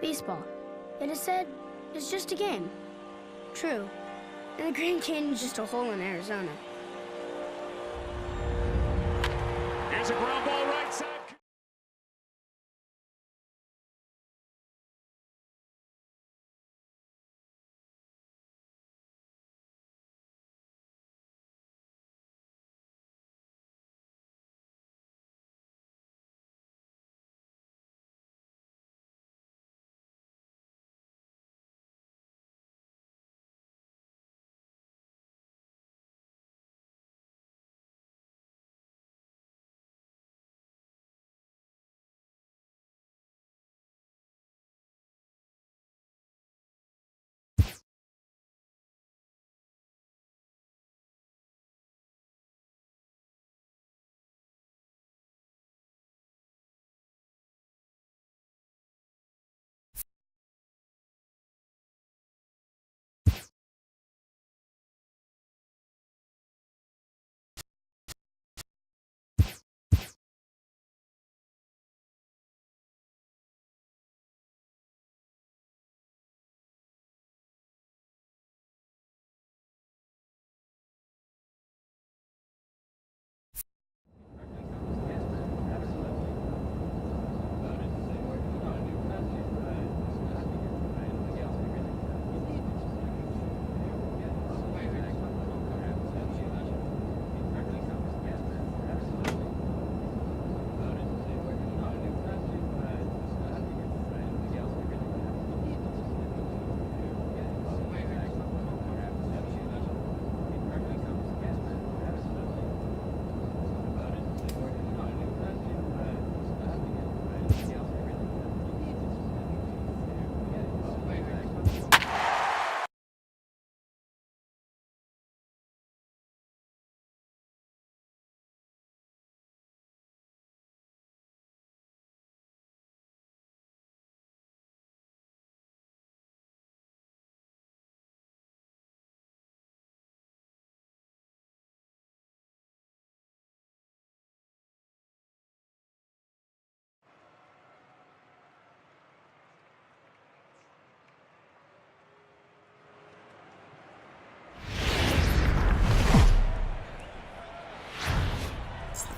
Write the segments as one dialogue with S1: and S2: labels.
S1: baseball. It is said it's just a game. True. And the Grand Canyon's just a hole in Arizona.
S2: Here's a ground ball right side.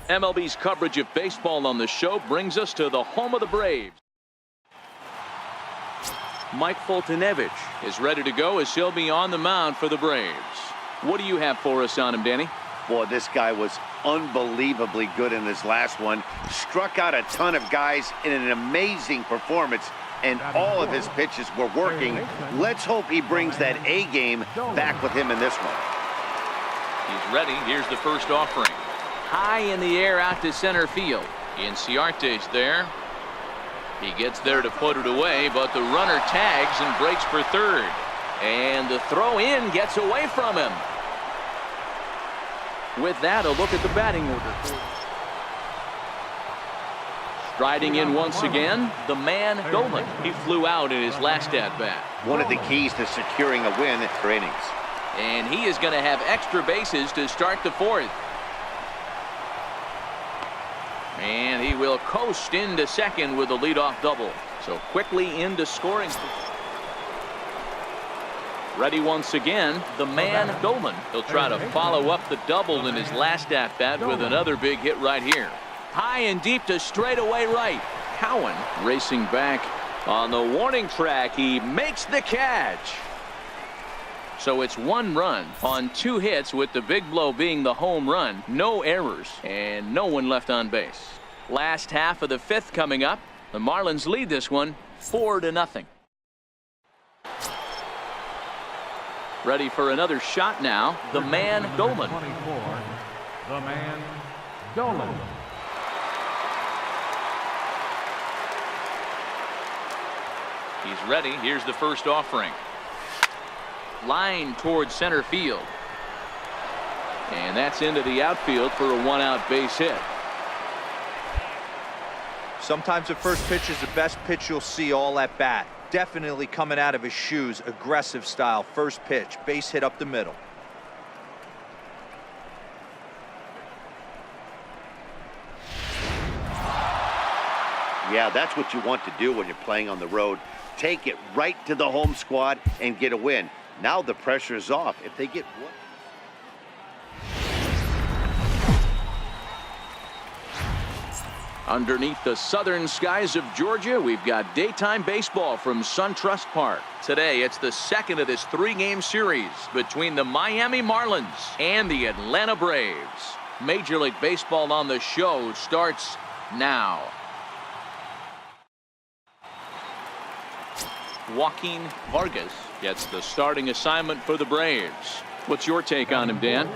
S3: MLB's coverage of baseball on the show brings us to the home of the Braves. Mike Foltynewicz is ready to go as he'll be on the mound for the Braves. What do you have for us on him, Danny?
S4: Boy, this guy was unbelievably good in this last one. Struck out a ton of guys in an amazing performance, and all of his pitches were working. Let's hope he brings that A game back with him in this one.
S3: He's ready. Here's the first offering. High in the air out to center field. Inciarte's there. He gets there to put it away, but the runner tags and breaks for third. And the throw in gets away from him. With that, a look at the batting order. Striding in once again, the man Dolan. He flew out in his last at-bat.
S4: One of the keys to securing a win for innings.
S3: And he is going to have extra bases to start the fourth. And he will coast into second with a leadoff double. So quickly into scoring. Ready once again, the man Dolan. He'll try to follow up the double in his last at-bat with another big hit right here. High and deep to straightaway right. Cowan racing back on the warning track. He makes the catch. So it's 1 run on 2 hits, with the big blow being the home run. No errors and no one left on base. Last half of the 5th coming up. The Marlins lead this one 4-0. Ready for another shot now. The man Dolan.
S2: 24, the man Dolan.
S3: He's ready. Here's the first offering. Line towards center field. And that's into the outfield for a 1-out base hit.
S5: Sometimes the first pitch is the best pitch you'll see all at bat. Definitely coming out of his shoes. Aggressive style. First pitch. Base hit up the middle.
S4: Yeah, that's what you want to do when you're playing on the road. take it right to the home squad and get a win. Now the pressure is off. If they get one.
S3: Underneath the southern skies of Georgia, we've got daytime baseball from SunTrust Park. Today, it's the second of this three-game series between the Miami Marlins and the Atlanta Braves. Major League Baseball on the Show starts now. Joaquin Vargas gets the starting assignment for the Braves. What's your take on him, Dan?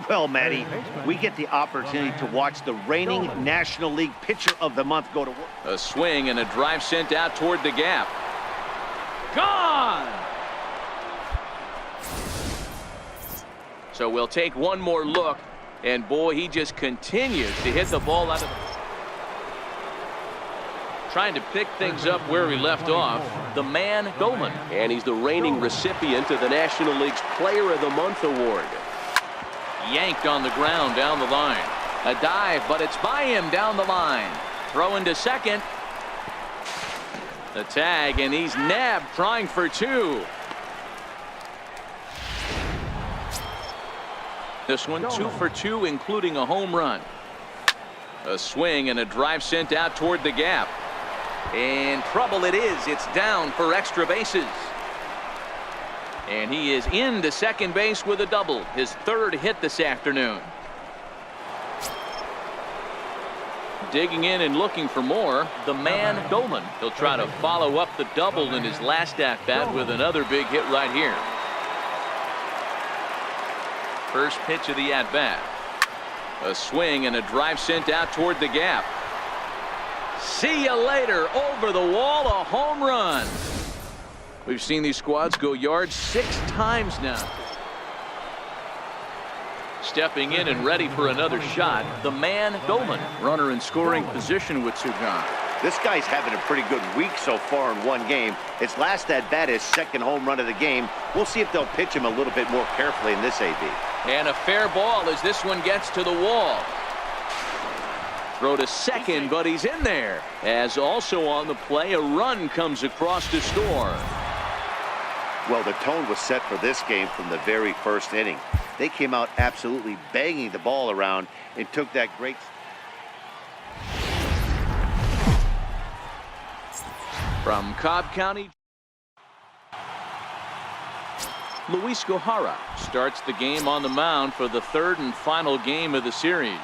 S4: Well, Matty, we get the opportunity to watch the reigning National League Pitcher of the Month go to work.
S3: A swing and a drive sent out toward the gap. Gone! So we'll take one more look, and boy, he just continues to hit the ball out of the... Trying to pick things up where we left off, the man Dolan.
S6: And he's the reigning recipient of the National League's Player of the Month award.
S3: Yanked on the ground down the line. A dive, but it's by him down the line. Throw into second. The tag, and he's nabbed, trying for two. This one 2 for 2, including a home run. A swing and a drive sent out toward the gap. In trouble it is. It's down for extra bases. And he is into second base with a double. His third hit this afternoon. Digging in and looking for more, the man Dolan. He'll try to follow up the double in his last at-bat with another big hit right here. First pitch of the at-bat. A swing and a drive sent out toward the gap. See you later. Over the wall, a home run. We've seen these squads go yards 6 times now. Stepping in and ready for another shot, the man Dolan. Runner in scoring position with 2 gone.
S4: This guy's having a pretty good week so far in one game. His last at-bat is second home run of the game. We'll see if they'll pitch him a little bit more carefully in this AB.
S3: And a fair ball as this one gets to the wall. Throw to second, but he's in there. As also on the play, a run comes across to score.
S4: Well, the tone was set for this game from the very first inning. They came out absolutely banging the ball around and took that great...
S3: From Cobb County, Luis Gohara starts the game on the mound for the third and final game of the series.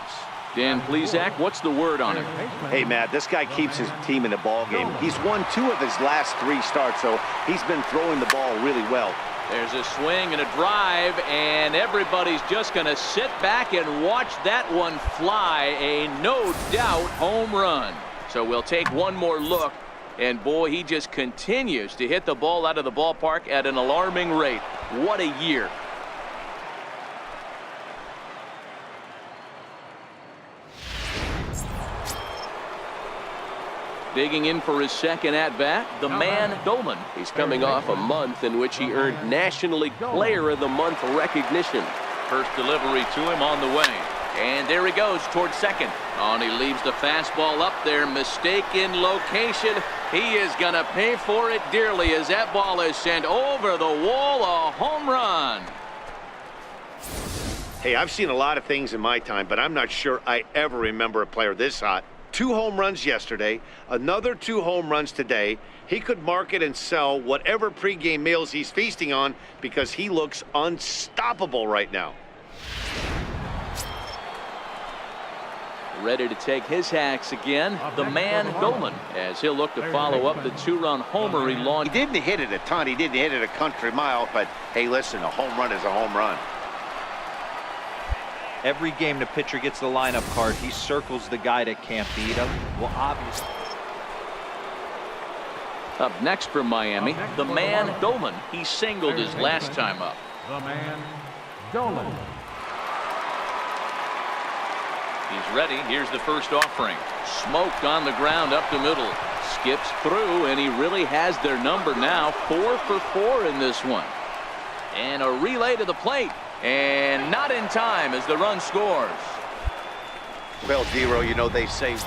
S3: Dan Plesac, what's the word on him?
S4: Hey, Matt, this guy keeps his team in the ball game. He's won 2 of his last 3 starts, so he's been throwing the ball really well.
S3: There's a swing and a drive, and everybody's just going to sit back and watch that one fly. A no-doubt home run. So we'll take one more look, and boy, he just continues to hit the ball out of the ballpark at an alarming rate. What a year. Digging in for his second at-bat, the man Dolan.
S6: He's coming off a month in which he earned National League Player of the Month recognition.
S3: First delivery to him on the way. And there he goes towards second. And he leaves the fastball up there. Mistaken location. He is going to pay for it dearly as that ball is sent over the wall. A home run.
S4: Hey, I've seen a lot of things in my time, but I'm not sure I ever remember a player this hot. 2 home runs yesterday, another 2 home runs today. He could market and sell whatever pregame meals he's feasting on because he looks unstoppable right now.
S3: Ready to take his hacks again, the man Dolan, as he'll look to follow up the 2-run homer he launched.
S4: He didn't hit it a ton. He didn't hit it a country mile, but hey, listen, a home run is a home run.
S5: Every game the pitcher gets the lineup card, he circles the guy that can't beat him. Well, obviously.
S3: Up next from Miami, the man Dolan. He singled his last time up.
S2: The man Dolan.
S3: He's ready. Here's the first offering. Smoked on the ground up the middle. Skips through, and he really has their number now. 4 for 4 in this one. And a relay to the plate. And not in time as the run scores.
S4: Well, Zero, you know, they say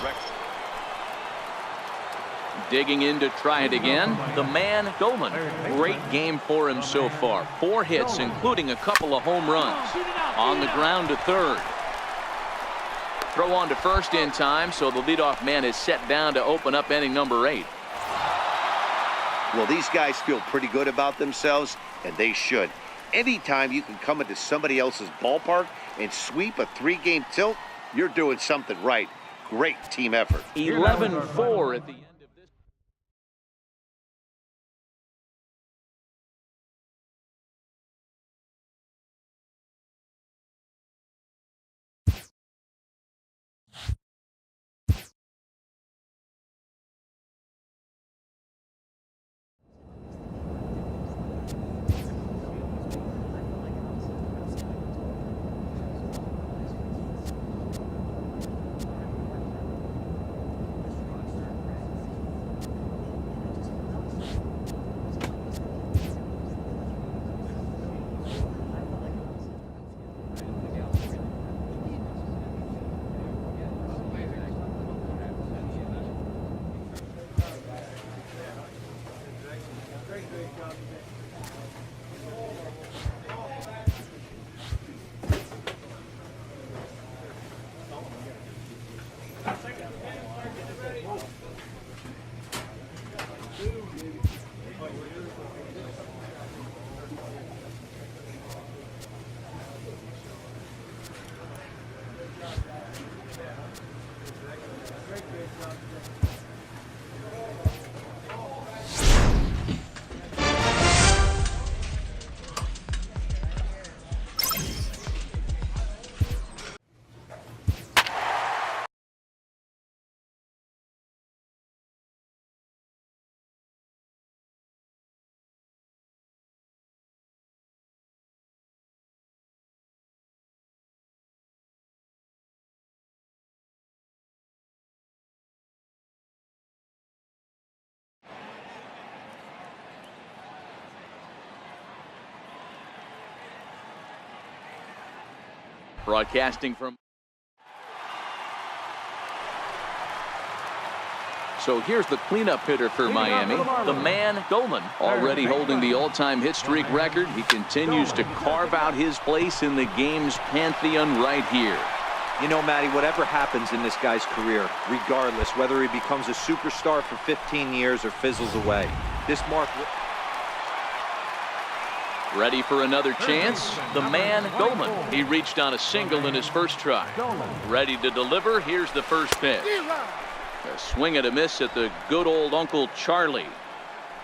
S3: Digging in to try it again, the man Dolan. Great game for him so far. 4 hits, including a couple of home runs. On the ground to third. Throw on to first in time, so the leadoff man is set down to open up inning number 8.
S4: Well, these guys feel pretty good about themselves, and they should. Anytime you can come into somebody else's ballpark and sweep a 3-game tilt, you're doing something right. Great team effort.
S3: 11-4 at the end. Broadcasting from. So here's the cleanup hitter for Miami, the man Dolan, already holding the all-time hit streak record. He continues to carve out his place in the game's pantheon right here.
S5: You know, Matty, whatever happens in this guy's career, regardless, whether he becomes a superstar for 15 years or fizzles away, this mark...
S3: Ready for another chance? The man Dolan. He reached on a single in his first try. Ready to deliver. Here's the first pitch. A swing and a miss at the good old Uncle Charlie.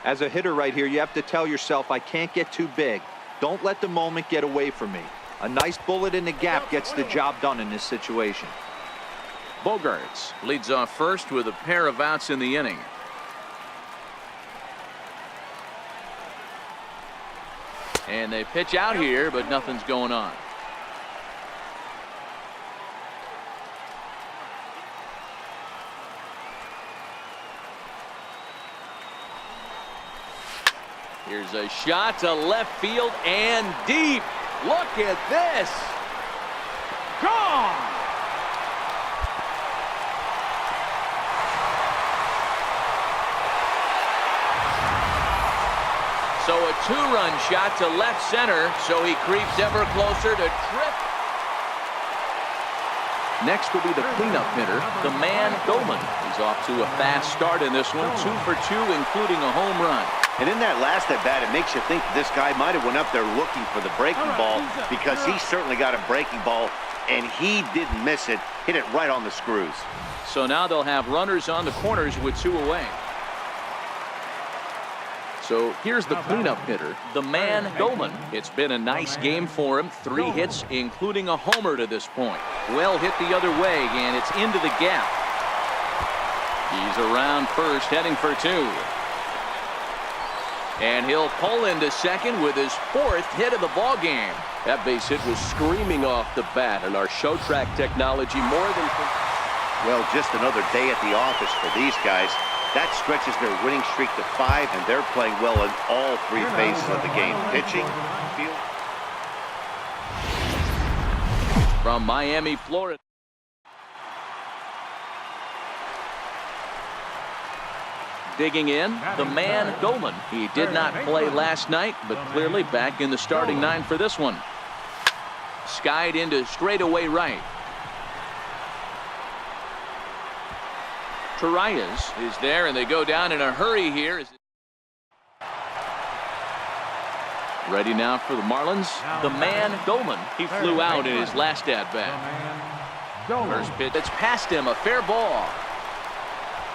S5: As a hitter right here, you have to tell yourself, I can't get too big. Don't let the moment get away from me. A nice bullet in the gap gets the job done in this situation.
S3: Bogarts leads off first with a pair of outs in the inning. And they pitch out here, but nothing's going on. Here's a shot to left field and deep. Look at this. Gone. So a 2-run shot to left center, so he creeps ever closer to trip. Next will be the cleanup hitter, the man Dolan. He's off to a fast start in this one, 2 for 2, including a home run.
S4: And in that last at-bat, it makes you think this guy might have went up there looking for the breaking ball, because he certainly got a breaking ball, and he didn't miss it, hit it right on the screws.
S3: So now they'll have runners on the corners with 2 away. So here's the cleanup hitter, the man Dolan. It's been a nice game for him. 3 hits, including a homer to this point. Well hit the other way, and it's into the gap. He's around first, heading for 2. And he'll pull into second with his 4th hit of the ball game.
S6: That base hit was screaming off the bat, and our show track technology more than...
S4: Well, just another day at the office for these guys. That stretches their winning streak to 5, and they're playing well in all 3 phases of the game. Pitching, field.
S3: From Miami, Florida. Digging in, the man Dolan. He did not play last night, but clearly back in the starting nine for this one. Skied into straightaway right. Torreyes is there, and they go down in a hurry here. Ready now for the Marlins, the man Dolan. He flew out in his last at-bat. First pitch, it's past him, a fair ball.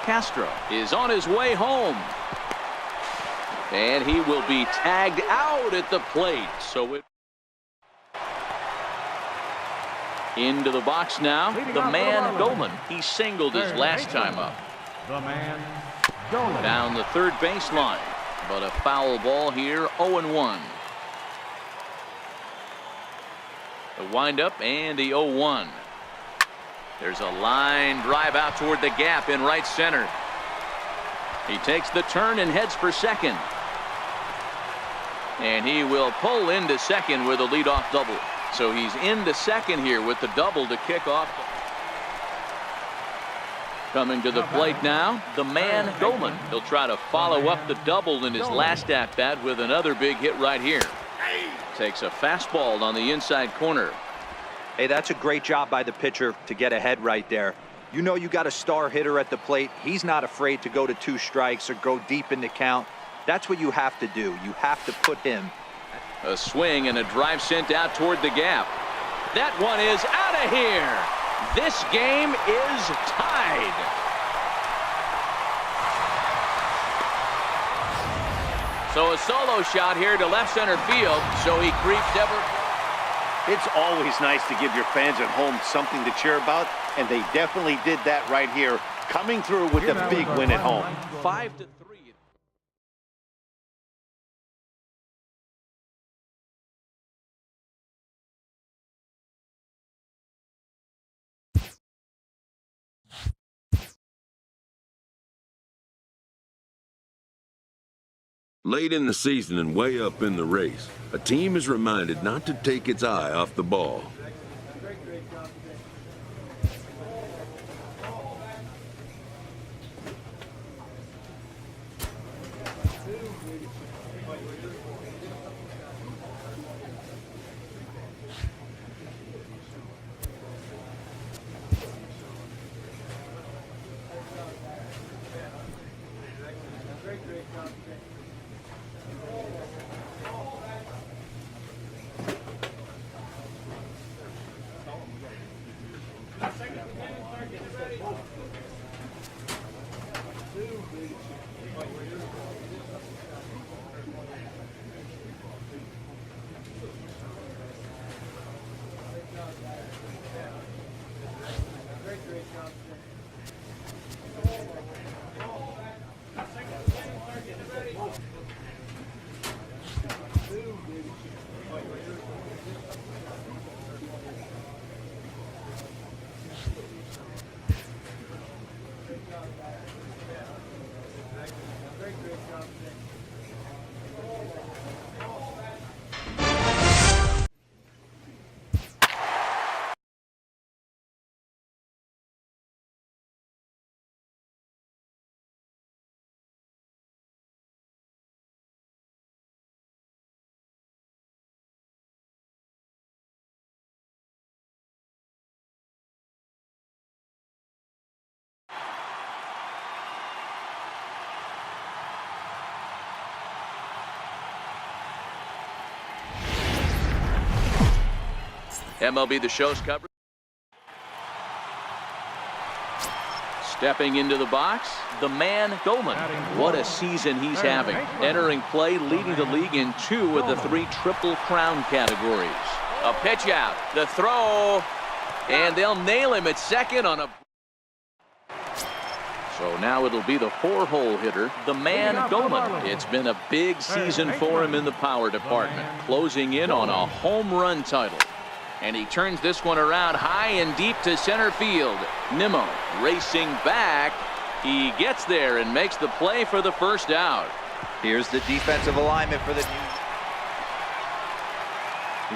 S3: Castro is on his way home. And he will be tagged out at the plate. So it into the box now, the man Dolan. He singled his last time up.
S2: The man Dolan.
S3: Down the third baseline, but a foul ball here, 0-1. The windup and the 0-1. There's a line drive out toward the gap in right center. He takes the turn and heads for second. And he will pull into second with a leadoff double. So he's into second here with the double to kick off. Coming to the plate now, the man Dolan. He'll try to follow up the double in his last at-bat with another big hit right here. Takes a fastball on the inside corner.
S5: Hey, that's a great job by the pitcher to get ahead right there. You know you got a star hitter at the plate. He's not afraid to go to 2 strikes or go deep in the count. That's what you have to do. You have to put him.
S3: A swing and a drive sent out toward the gap. That one is out of here. This game is tied. So a solo shot here to left center field. So he creeps ever.
S4: It's always nice to give your fans at home something to cheer about, and they definitely did that right here, coming through with a big win at home.
S3: 5-3.
S7: Late in the season and way up in the race, a team is reminded not to take its eye off the ball.
S3: MLB The Show's coverage. Stepping into the box, the man Dolan. What a season he's having. Entering play, leading the league in 2 of the 3 Triple Crown categories. A pitch out, the throw, and they'll nail him at second on a... So now it'll be the 4-hole hitter, the man Dolan. It's been a big season for him in the power department, closing in on a home run title. And he turns this one around high and deep to center field. Nimmo racing back. He gets there and makes the play for the first out.
S5: Here's the defensive alignment for the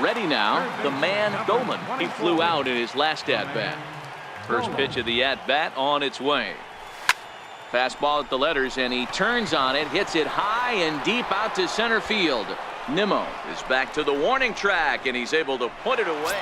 S3: Ready now, the man Dolan. He flew out in his last at-bat. First pitch of the at-bat on its way. Fastball at the letters, and he turns on it, hits it high and deep out to center field. Nimmo is back to the warning track, and he's able to put it away.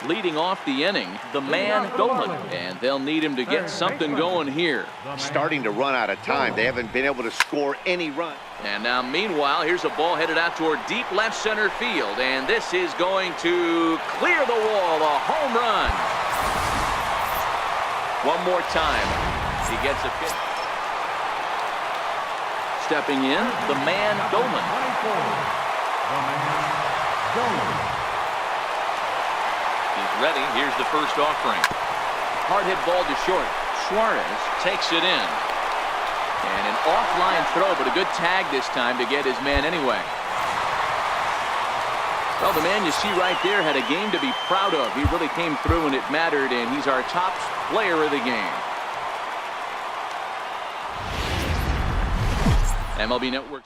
S3: Leading off the inning, the man Dolan, and they'll need him to get something going here.
S4: Starting to run out of time. They haven't been able to score any run.
S3: And now, meanwhile, here's a ball headed out toward deep left center field, and this is going to clear the wall, a home run. One more time, he gets a pitch. Stepping in, the man Dolan. He's ready. Here's the first offering. Hard hit ball to short. Suarez takes it in. And an offline throw, but a good tag this time to get his man anyway. Well, the man you see right there had a game to be proud of. He really came through when it mattered, and he's our top player of the game. MLB Network.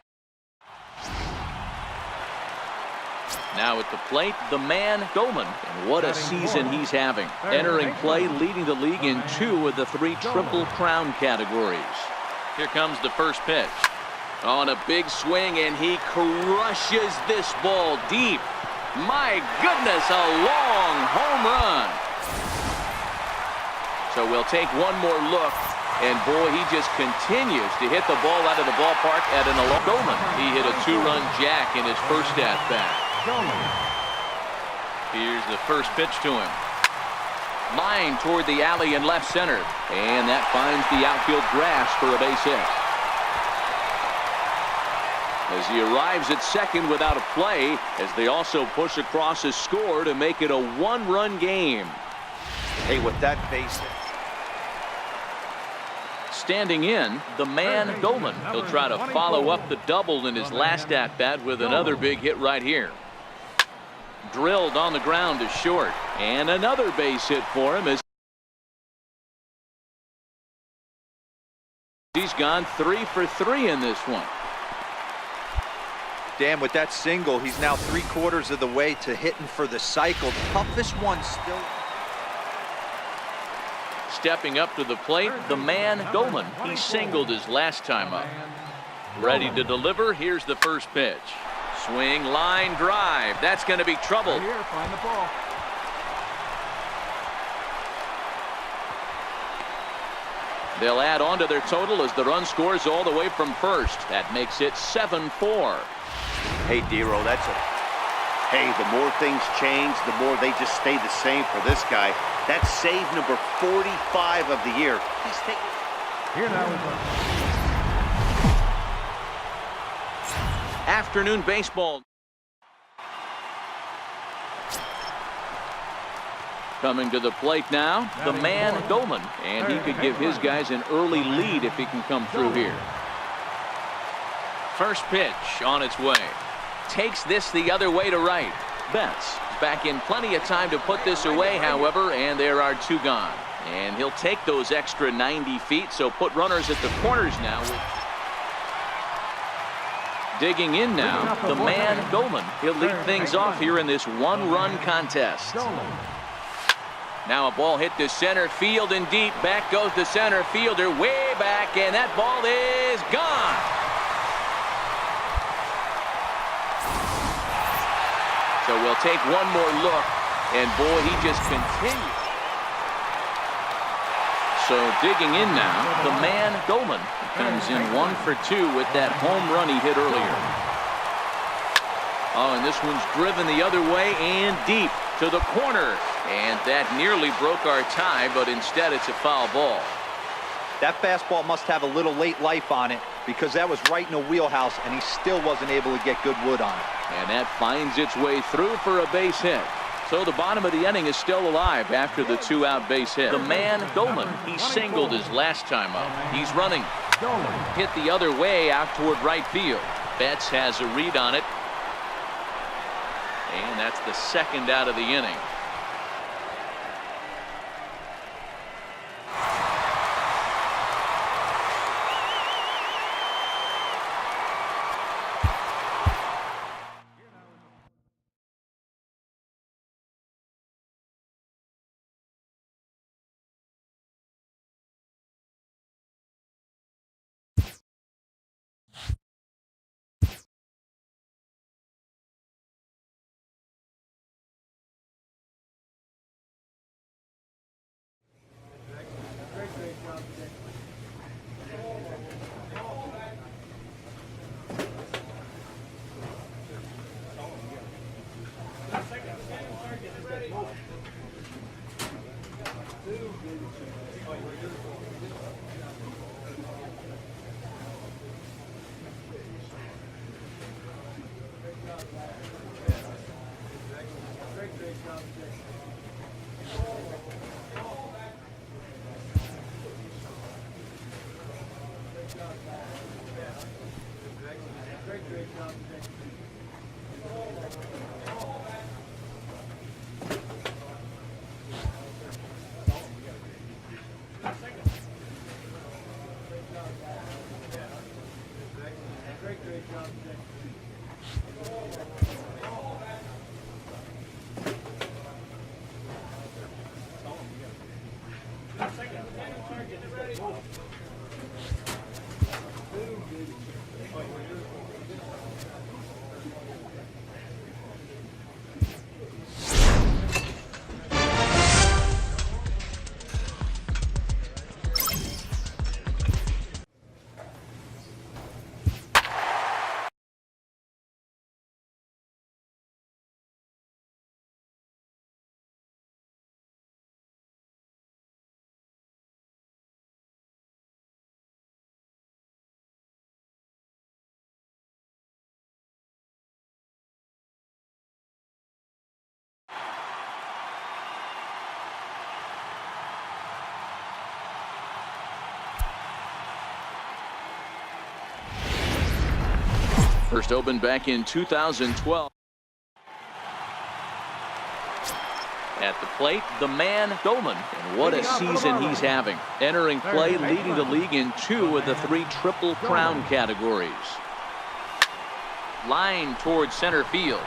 S3: Now at the plate, the man Dolan, and what a season he's having. Entering play, leading the league in 2 of the 3 Triple Crown categories. Here comes the first pitch. On a big swing, and he crushes this ball deep. My goodness, a long home run. So we'll take one more look, and boy, he just continues to hit the ball out of the ballpark at an Dolan. He hit a 2-run jack in his first at-bat. Here's the first pitch to him. Line toward the alley in left center, and that finds the outfield grass for a base hit. As he arrives at second without a play, as they also push across a score to make it a 1-run game.
S4: Hey, with that base hit.
S3: Standing in, the man Dolan. He'll try to follow up the double in his last at-bat with another big hit right here. Drilled on the ground to short, and another base hit for him as he's gone 3 for 3 in this one.
S5: Dan, with that single, he's now 3/4 of the way to hitting for the cycle. Toughest one still.
S3: Stepping up to the plate, the man Dolan. He singled his last time up. Ready to deliver. Here's the first pitch. Swing, line, drive. That's going to be trouble.
S2: Find the ball.
S3: They'll add on to their total as the run scores all the way from first. That makes it 7-4.
S4: Hey, Dero, hey, the more things change, the more they just stay the same for this guy. That's save number 45 of the year. He's taking.
S2: Here now is
S3: Afternoon baseball. Coming to the plate now, the man Dolan, and he could give his guys an early lead if he can come through here. First pitch on its way. Takes this the other way to right. Betts back in plenty of time to put this away, however, and there are 2 gone. And he'll take those extra 90 feet, so put runners at the corners now. Digging in now, the man Dolan. He'll lead things off here in this 1-run contest. Now a ball hit to center field and deep. Back goes the center fielder way back, and that ball is gone. So we'll take one more look, and boy, he just continues. So digging in now, the man Dolan comes in 1 for 2 with that home run he hit earlier. Oh, and this one's driven the other way and deep to the corner. And that nearly broke our tie, but instead it's a foul ball.
S5: That fastball must have a little late life on it because that was right in the wheelhouse, and he still wasn't able to get good wood on it. And
S3: that finds its way through for a base hit. So the bottom of the inning is still alive after the 2-out base hit. The man Dolan, he singled his last time up. He's running. Hit the other way out toward right field. Betts has a read on it. And that's the 2nd out of the inning. First opened back in 2012. At the plate, the man Dolman, and what a season he's having. Entering play, leading the league in 2 of the 3 Triple Crown categories. Line towards center field.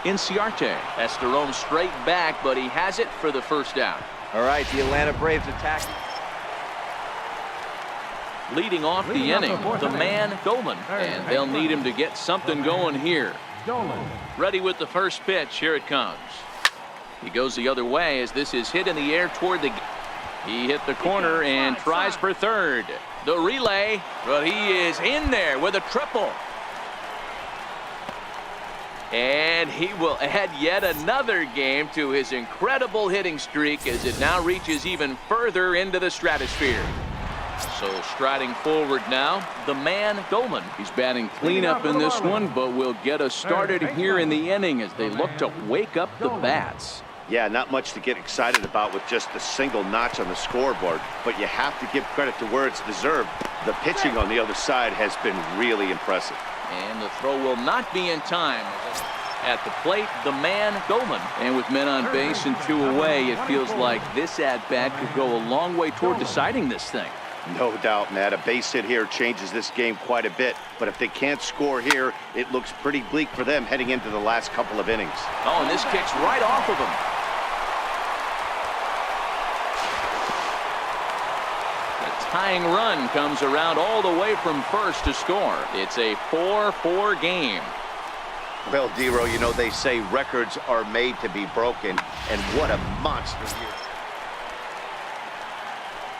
S3: Inciarte has to roam straight back, but he has it for the first out.
S5: All right, the Atlanta Braves attack.
S3: Leading off the inning, the man Dolman, and they'll need him to get something going here. Ready with the first pitch. Here it comes. He goes the other way as this is hit in the air toward the. He hit the corner and tries for third. The relay, but he is in there with a triple. And he will add yet another game to his incredible hitting streak as it now reaches even further into the stratosphere. So striding forward now, the man Dolman. He's batting cleanup in this one, but will get us started here in the inning as they look to wake up the bats.
S4: Yeah, not much to get excited about with just a single notch on the scoreboard, but you have to give credit to where it's deserved. The pitching on the other side has been really impressive.
S3: And the throw will not be in time. At the plate, the man Dolman. And with men on base and 2 away, it feels like this at-bat could go a long way toward deciding this thing.
S4: No doubt, Matt. A base hit here changes this game quite a bit. But if they can't score here, it looks pretty bleak for them heading into the last couple of innings.
S3: Oh, and this kicks right off of him. The tying run comes around all the way from first to score. It's a 4-4 game.
S4: Well, Dero, you know, they say records are made to be broken. And what a monster year.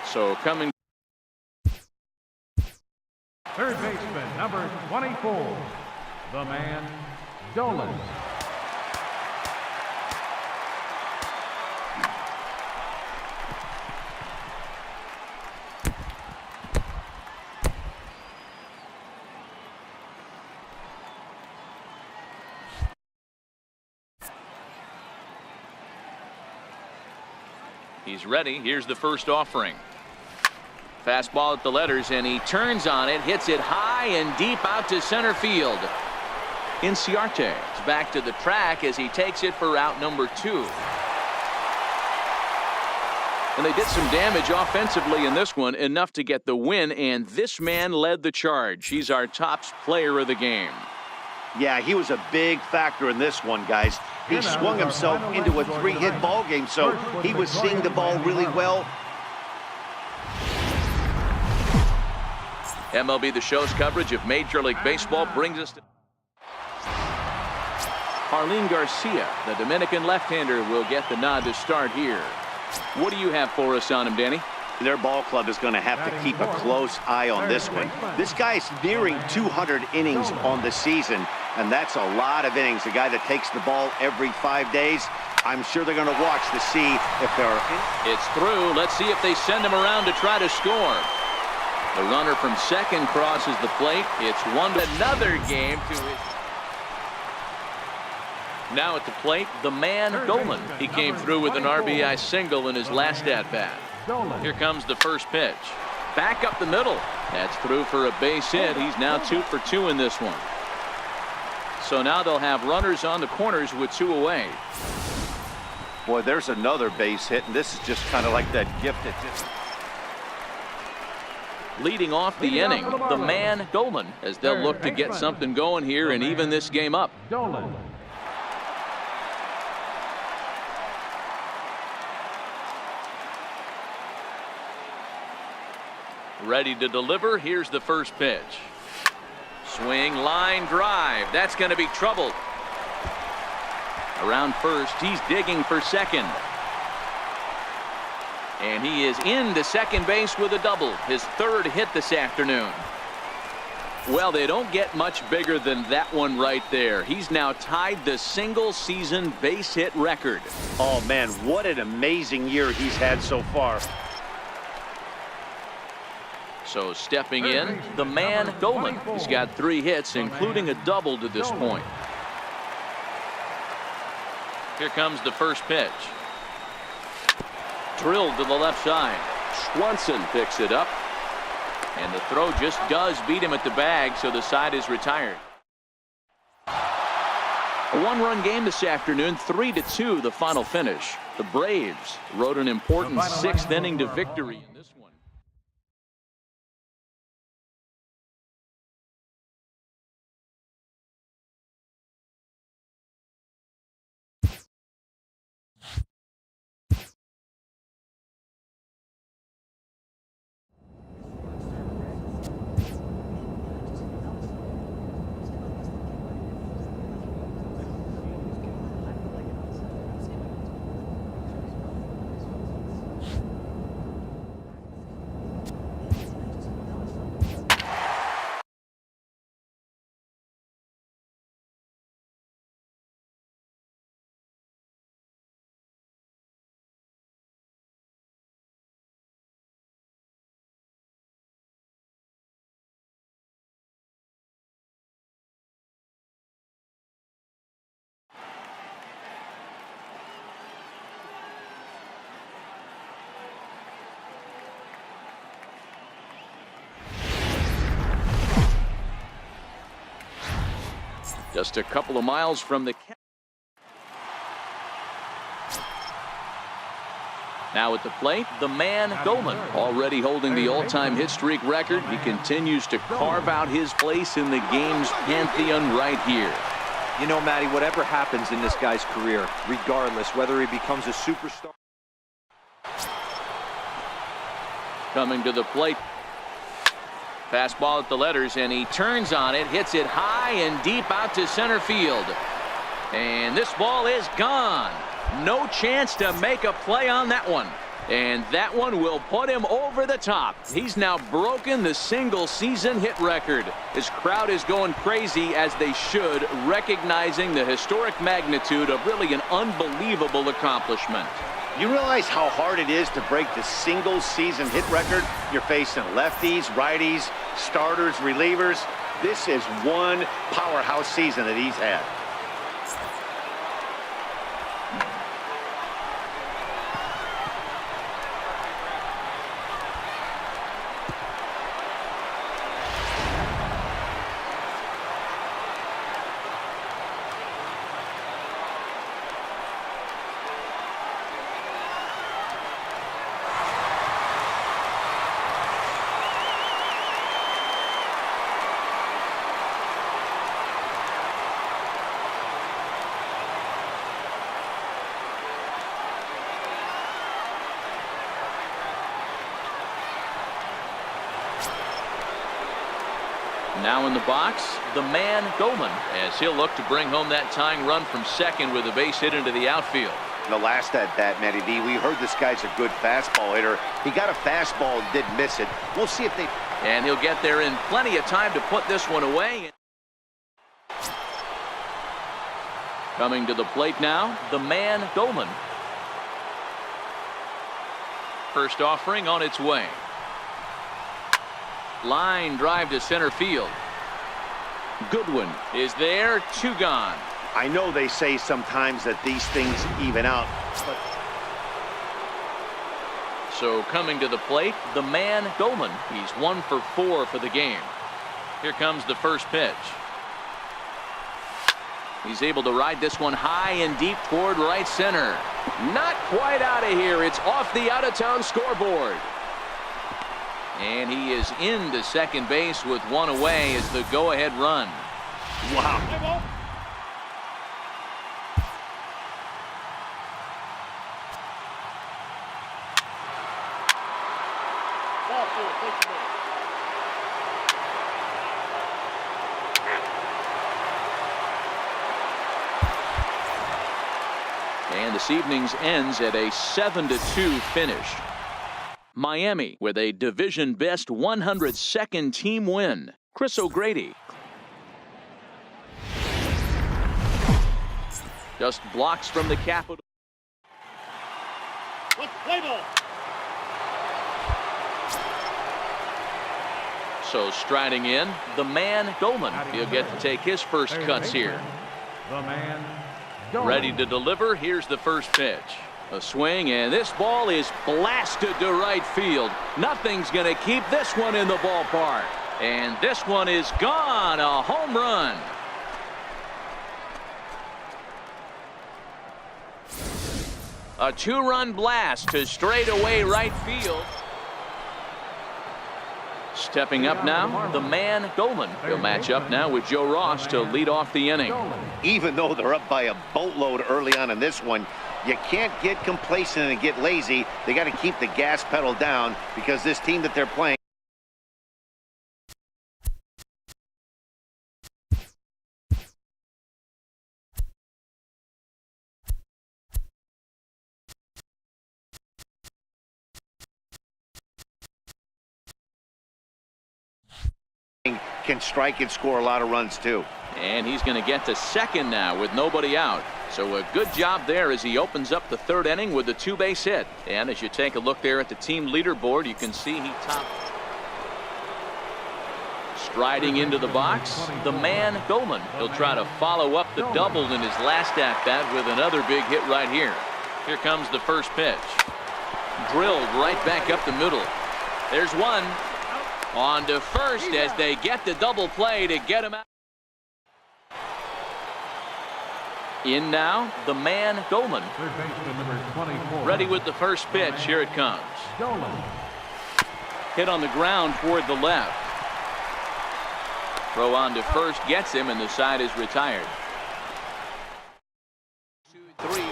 S3: So coming.
S2: Third baseman, number 24, the man, Dolan.
S3: He's ready. Here's the first offering. Fastball at the letters, and he turns on it, hits it high and deep out to center field. Inciarte is back to the track as he takes it for out number 2. And they did some damage offensively in this one, enough to get the win, and this man led the charge. He's our top player of the game.
S4: Yeah, he was a big factor in this one, guys. He swung himself into a 3-hit ball game, so he was seeing the ball really well.
S3: MLB The Show's coverage of Major League Baseball brings us to Harleen Garcia, the Dominican left-hander, will get the nod to start here. What do you have for us on him, Danny?
S4: Their ball club is going to have to keep a close eye on this one. This guy's nearing 200 innings on the season, And that's a lot of innings. A guy that takes the ball every 5 days. I'm sure they're going to watch to see if they're...
S3: It's through. Let's see if they send him around to try to score. The runner from second crosses the plate. It's 1-0. Another game to it. Now at the plate, the man Dolan. He came through with an RBI single in his last at-bat. Here comes the first pitch. Back up the middle. That's through for a base hit. He's now 2 for 2 in this one. So now they'll have runners on the corners with 2 away.
S4: Boy, there's another base hit, and this is just kind of like that gift that just...
S3: Leading off the inning, the man Dolan, as they'll look to get something going here and even this game up.
S2: Dolan.
S3: Ready to deliver. Here's the first pitch. Swing, line drive. That's going to be trouble. Around first, he's digging for second. And he is into second base with a double. His third hit this afternoon. Well, they don't get much bigger than that one right there. He's now tied the single season base hit record.
S4: Oh, man, what an amazing year he's had so far.
S3: So stepping in, the man Dolan. He's got 3 hits, including a double to this point. Here comes the first pitch. Drilled to the left side. Swanson picks it up. And the throw just does beat him at the bag, so the side is retired. A 1-run game this afternoon, 3-2 the final finish. The Braves rode an important 6th inning to victory in this one. Just a couple of miles from the... Now at the plate, the man Dolan, already holding the all-time hit streak record. He continues to carve out his place in the game's pantheon right here.
S5: You know, Matty, whatever happens in this guy's career, regardless, whether he becomes a superstar...
S3: Coming to the plate. Fastball at the letters, and he turns on it, hits it high and deep out to center field. And this ball is gone. No chance to make a play on that one. And that one will put him over the top. He's now broken the single season hit record. His crowd is going crazy, as they should, recognizing the historic magnitude of really an unbelievable accomplishment.
S4: You realize how hard it is to break the single season hit record? You're facing lefties, righties, starters, relievers. This is one powerhouse season that he's had.
S3: Now in the box, the man Dolan, as he'll look to bring home that tying run from second with a base hit into the outfield.
S4: The last at bat, Matty D, we heard this guy's a good fastball hitter. He got a fastball and didn't miss it. We'll see if they...
S3: And he'll get there in plenty of time to put this one away. Coming to the plate now, the man Dolan. First offering on its way. Line drive to center field. Goodwin is there, 2 gone.
S4: I know they say sometimes that these things even out, but
S3: so coming to the plate, the man Dolan. He's 1 for 4 for the game. Here comes the first pitch. He's able to ride this one high and deep toward right center.
S6: Not quite out of here. It's off the out-of-town scoreboard.
S3: And he is into second base with 1 away as the go-ahead run.
S4: wow.
S3: And this evening's ends at a 7-2 finish. Miami with a division best 102nd team win. Chris O'Grady. Just blocks from the Capitol. So striding in, the man Dolan. He'll get to take his first cuts here.
S2: The man Dolan.
S3: Ready to deliver. Here's the first pitch. A swing, and this ball is blasted to right field. Nothing's going to keep this one in the ballpark. And this one is gone. A home run. A 2-run blast to straightaway right field. Stepping up now, the man Dolan. He'll match up now with Joe Ross to lead off the inning.
S4: Even though they're up by a boatload early on in this one, you can't get complacent and get lazy. They got to keep the gas pedal down because this team that they're playing can strike and score a lot of runs too.
S3: And he's going to get to second now with nobody out. So a good job there as he opens up the 3rd inning with a 2-base hit. And as you take a look there at the team leaderboard, you can see he topped. Striding into the box, the man Dolan. He'll try to follow up the double in his last at-bat with another big hit right here. Here comes the first pitch. Drilled right back up the middle. There's one. On to first as they get the double play to get him out. In now, the man Dolan.
S2: Third baseman number 24.
S3: Ready with the first pitch. Here it comes.
S2: Dolan.
S3: Hit on the ground toward the left. Throw on to first gets him, and the side is retired. 2-3.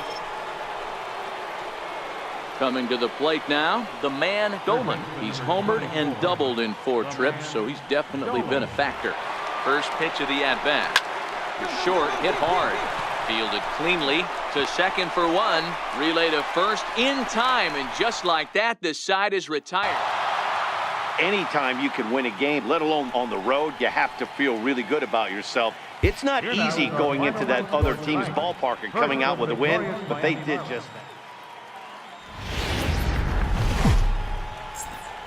S3: Coming to the plate now, the man Dolan. He's homered and doubled in 4 trips, so he's definitely been a factor. First pitch of the at-bat. Short, hit hard. Fielded cleanly to second for 1. Relay to first in time, and just like that, the side is retired.
S4: Anytime you can win a game, let alone on the road, you have to feel really good about yourself. It's not easy going into that other team's ballpark and coming out with a win, but they did just that.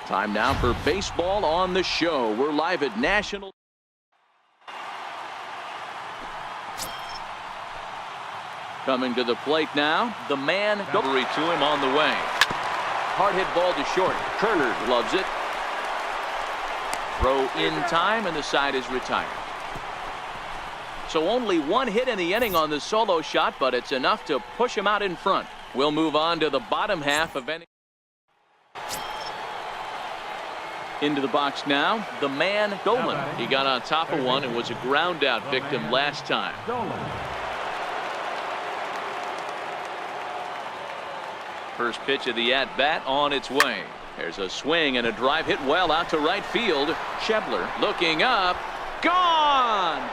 S3: Time now for baseball on the show. We're live at National. Coming to the plate now, the man delivery to him on the way. Hard hit ball to short. Turner loves it. Throw in time, and the side is retired. So only 1 hit in the inning on the solo shot, but it's enough to push him out in front. We'll move on to the bottom half of inning. Into the box now, the man Dolan. He got on top of one and was a ground out victim last time. First pitch of the at-bat on its way. There's a swing and a drive hit well out to right field. Schebler looking up. Gone!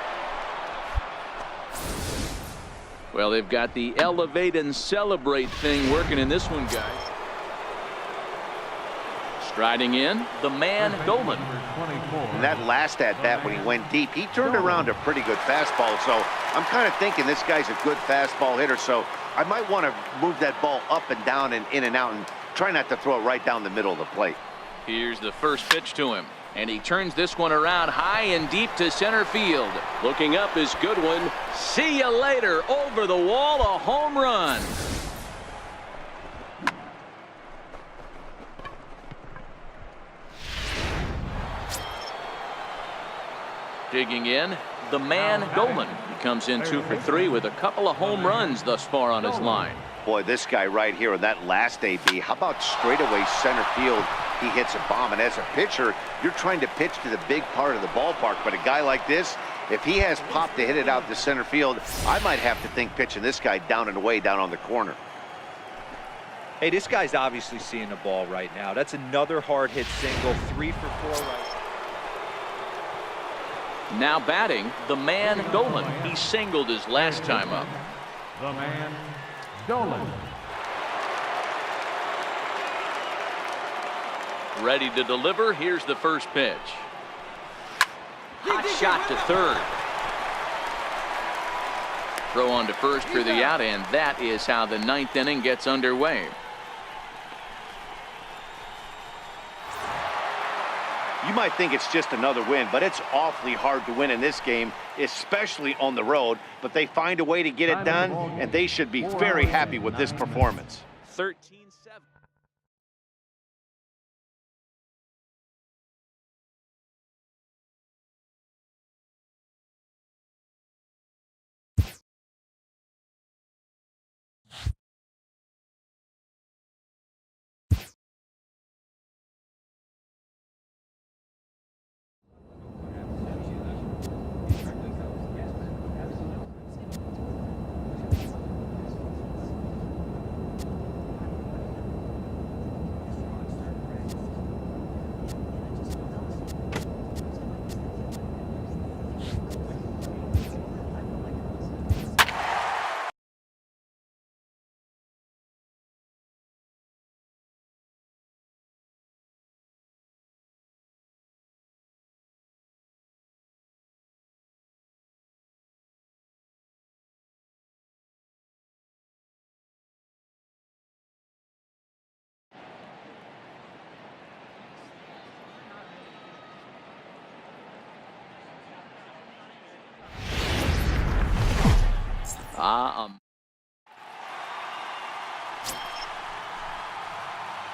S3: Well, they've got the elevate and celebrate thing working in this one, guys. Striding in, the man Dolan.
S4: And that last at-bat when he went deep, he turned around a pretty good fastball, so I'm kind of thinking this guy's a good fastball hitter, so I might want to move that ball up and down and in and out and try not to throw it right down the middle of the plate.
S3: Here's the first pitch to him, and he turns this one around high and deep to center field.
S6: Looking up is Goodwin.
S3: See you later. Over the wall, a home run. Digging in, the man Dolan. He comes in 2 for 3 with a couple of home runs thus far on his line.
S4: Boy, this guy right here in that last AB, how about straightaway center field? He hits a bomb, and as a pitcher, you're trying to pitch to the big part of the ballpark, but a guy like this, if he has pop to hit it out to center field, I might have to think pitching this guy down and away down on the corner.
S5: Hey, this guy's obviously seeing the ball right now. That's another hard hit single, 3 for 4 right.
S3: Now batting, the man Dolan. He singled his last time up.
S2: The man, Dolan.
S3: Ready to deliver. Here's the first pitch. Hot shot to third. Throw on to first for the out, and that is how the 9th inning gets underway.
S4: You might think it's just another win, but it's awfully hard to win in this game, especially on the road. But they find a way to get it done, and they should be very happy with this performance.
S3: 13-7.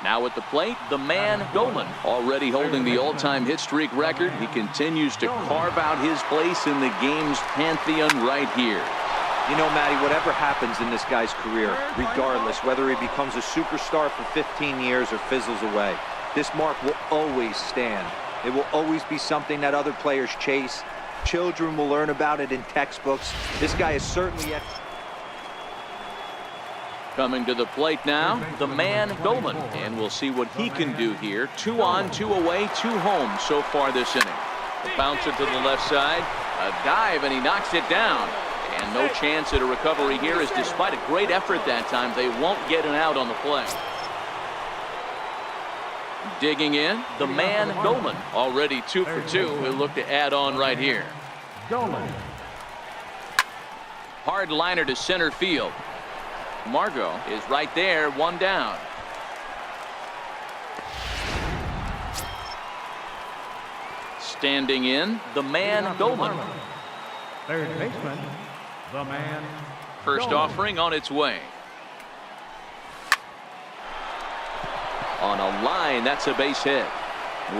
S3: Now at the plate, the man Dolan, already holding the all-time hit streak record. He continues to carve out his place in the game's pantheon right here.
S5: You know, Matty, whatever happens in this guy's career, regardless whether he becomes a superstar for 15 years or fizzles away, this mark will always stand. It will always be something that other players chase. Children will learn about it in textbooks. This guy is certainly yet.
S3: Coming to the plate now, the man Dolan, and we'll see what he can do here. 2 on, 2 away, 2 home so far this inning. Bouncer to the left side, a dive, and he knocks it down. And no chance at a recovery here, as despite a great effort that time, they won't get an out on the play. Digging in, the man Dolan, already 2 for 2. He'll look to add on right here.
S2: Dolan.
S3: Hard liner to center field. Margot is right there, 1 down. Standing in, the man Dolan.
S2: Third baseman, the man.
S3: First
S2: Dolan.
S3: offering on its way. On a line, that's a base hit.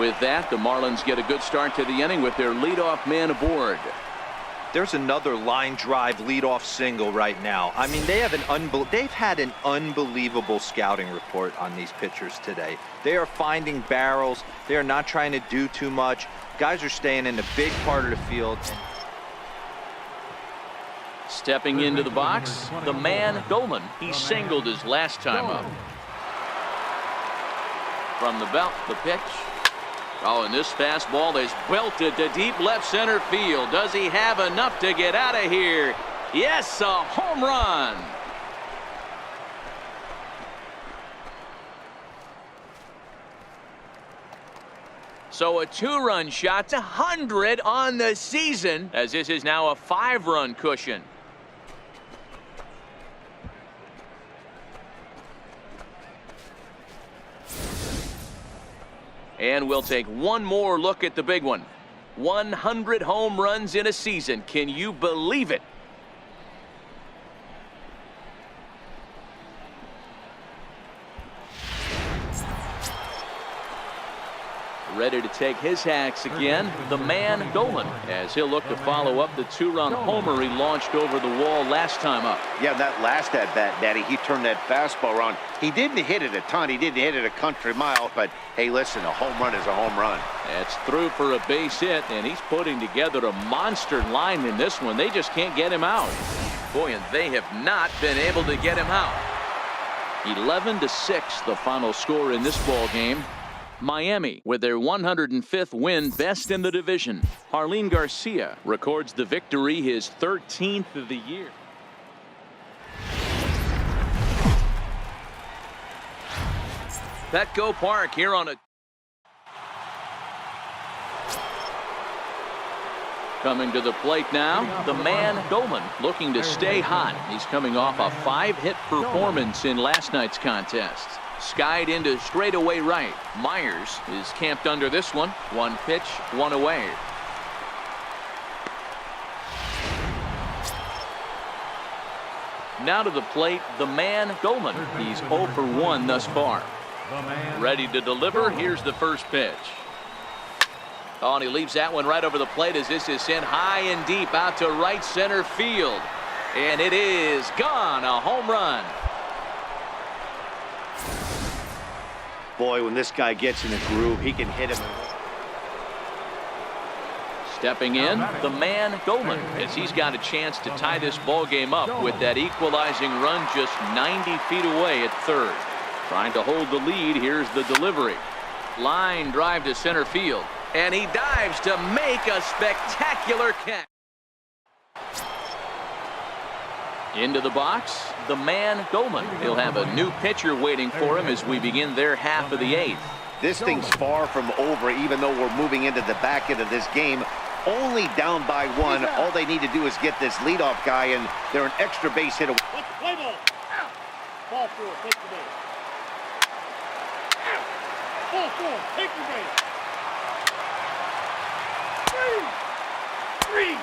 S3: With that, the Marlins get a good start to the inning with their leadoff man aboard.
S5: There's another line drive leadoff single right now. I mean, they've had an unbelievable scouting report on these pitchers today. They are finding barrels. They are not trying to do too much. Guys are staying in the big part of the field.
S3: Stepping into the box, the man Dolan. He singled his last time up. From the belt, the pitch. Oh, and this fastball is belted to deep left center field. Does he have enough to get out of here? Yes, a home run. So a 2-run shot's 100 on the season, as this is now a 5-run cushion. And we'll take one more look at the big one. 100 home runs in a season. Can you believe it? Ready to take his hacks again, the man Dolan, as he'll look to follow up the 2-run homer he launched over the wall last time up.
S4: Yeah, that last at-bat, Daddy, he turned that fastball around. He didn't hit it a ton. He didn't hit it a country mile, but hey, listen, a home run is a home run.
S3: It's through for a base hit, and he's putting together a monster line in this one. They just can't get him out. Boy, and they have not been able to get him out. 11-6, the final score in this ball game. Miami, with their 105th win, best in the division. Harleen Garcia records the victory, his 13th of the year. Petco Park here on a... Coming to the plate now, the man Dolan, looking to stay hot. He's coming off a 5-hit performance in last night's contest. Skied into straightaway right. Myers is camped under this one. 1 pitch, 1 away. Now to the plate, the man Dolan. He's 0 for 1 thus far. Ready to deliver. Here's the first pitch. Oh, and he leaves that one right over the plate as this is sent high and deep out to right center field. And it is gone. A home run.
S4: Boy, when this guy gets in the groove, he can hit him.
S3: Stepping in, the man Dolan, as he's got a chance to tie this ball game up with that equalizing run just 90 feet away at third. Trying to hold the lead. Here's the delivery. Line drive to center field. And he dives to make a spectacular catch. Into the box, the man Dolan. He'll have a new pitcher waiting for him as we begin their half of the 8th.
S4: This thing's far from over, even though we're moving into the back end of this game. Only down by 1. All they need to do is get this leadoff guy, and they're an extra base hit away.
S8: Play ball. Ball 4, take the base. Ball 4, take the base. 3.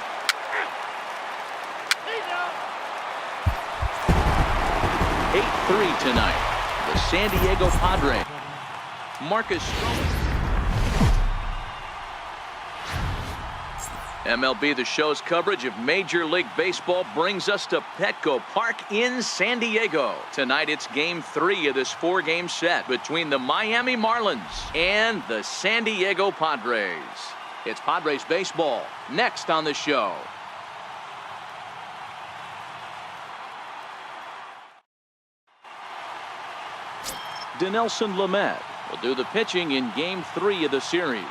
S3: 8-3 tonight. The San Diego Padres. Marcus Stroman. MLB The Show's coverage of Major League Baseball brings us to Petco Park in San Diego. Tonight it's Game 3 of this 4-game set between the Miami Marlins and the San Diego Padres. It's Padres baseball next on the show. Dinelson Lamet will do the pitching in Game 3 of the series.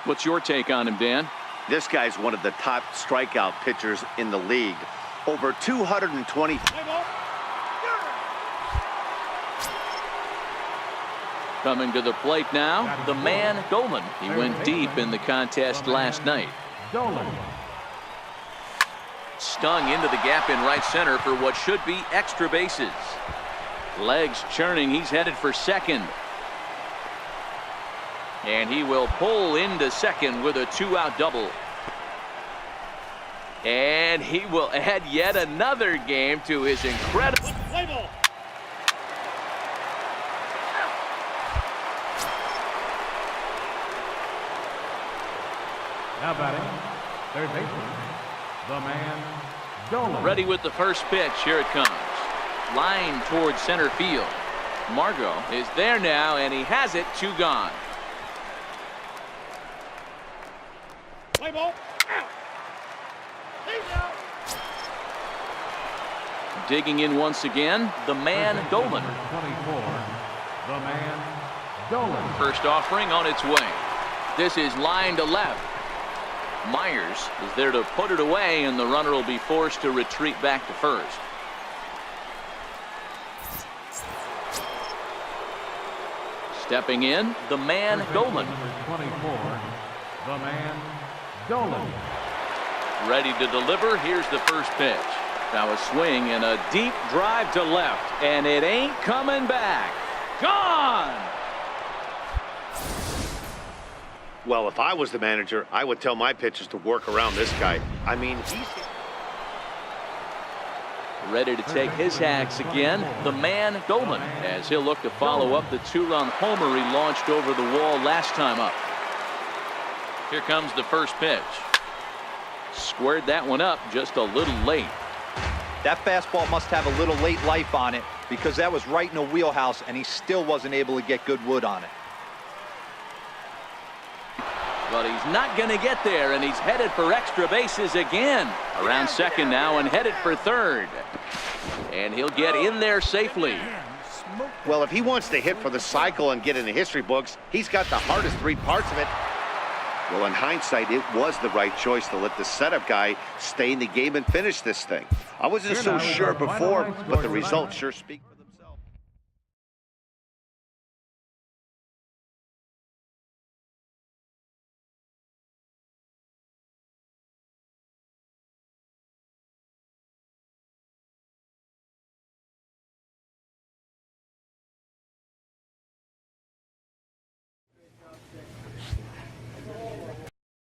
S3: What's your take on him, Dan?
S4: This guy's one of the top strikeout pitchers in the league. Over 220.
S3: Coming to the plate now, the man Dolan. He went deep in the contest last night. Stung into the gap in right center for what should be extra bases. Legs churning, he's headed for second. And he will pull into second with a 2-out double. And he will add yet another game to his incredible...
S8: Play ball.
S2: Now batting, third baseman, the man Dolan.
S3: Ready with the first pitch. Here it comes. Line towards center field. Margot is there now, and he has it. 2 gone.
S8: Play ball.
S3: Digging in once again, the man Dolan.
S2: 24, the man Dolan.
S3: First offering on its way. This is line to left. Myers is there to put it away, and the runner will be forced to retreat back to first. Stepping in, the man Dolan.
S2: 24, the man Dolan.
S3: Ready to deliver. Here's the first pitch. Now a swing and a deep drive to left, and it ain't coming back. Gone!
S4: Well, if I was the manager, I would tell my pitchers to work around this guy. I mean, he's
S3: ready to take his hacks again, the man Dolan, as he'll look to follow up the two-run homer he launched over the wall last time up. Here comes the first pitch. Squared that one up just a little late.
S5: That fastball must have a little late life on it because that was right in the wheelhouse and he still wasn't able to get good wood on it.
S3: But he's not going to get there, and he's headed for extra bases again. Around second now and headed for third. And he'll get in there safely.
S4: Well, if he wants to hit for the cycle and get in the history books, he's got the hardest three parts of it. Well, in hindsight, it was the right choice to let the setup guy stay in the game and finish this thing. I wasn't so sure before, but the results sure speak.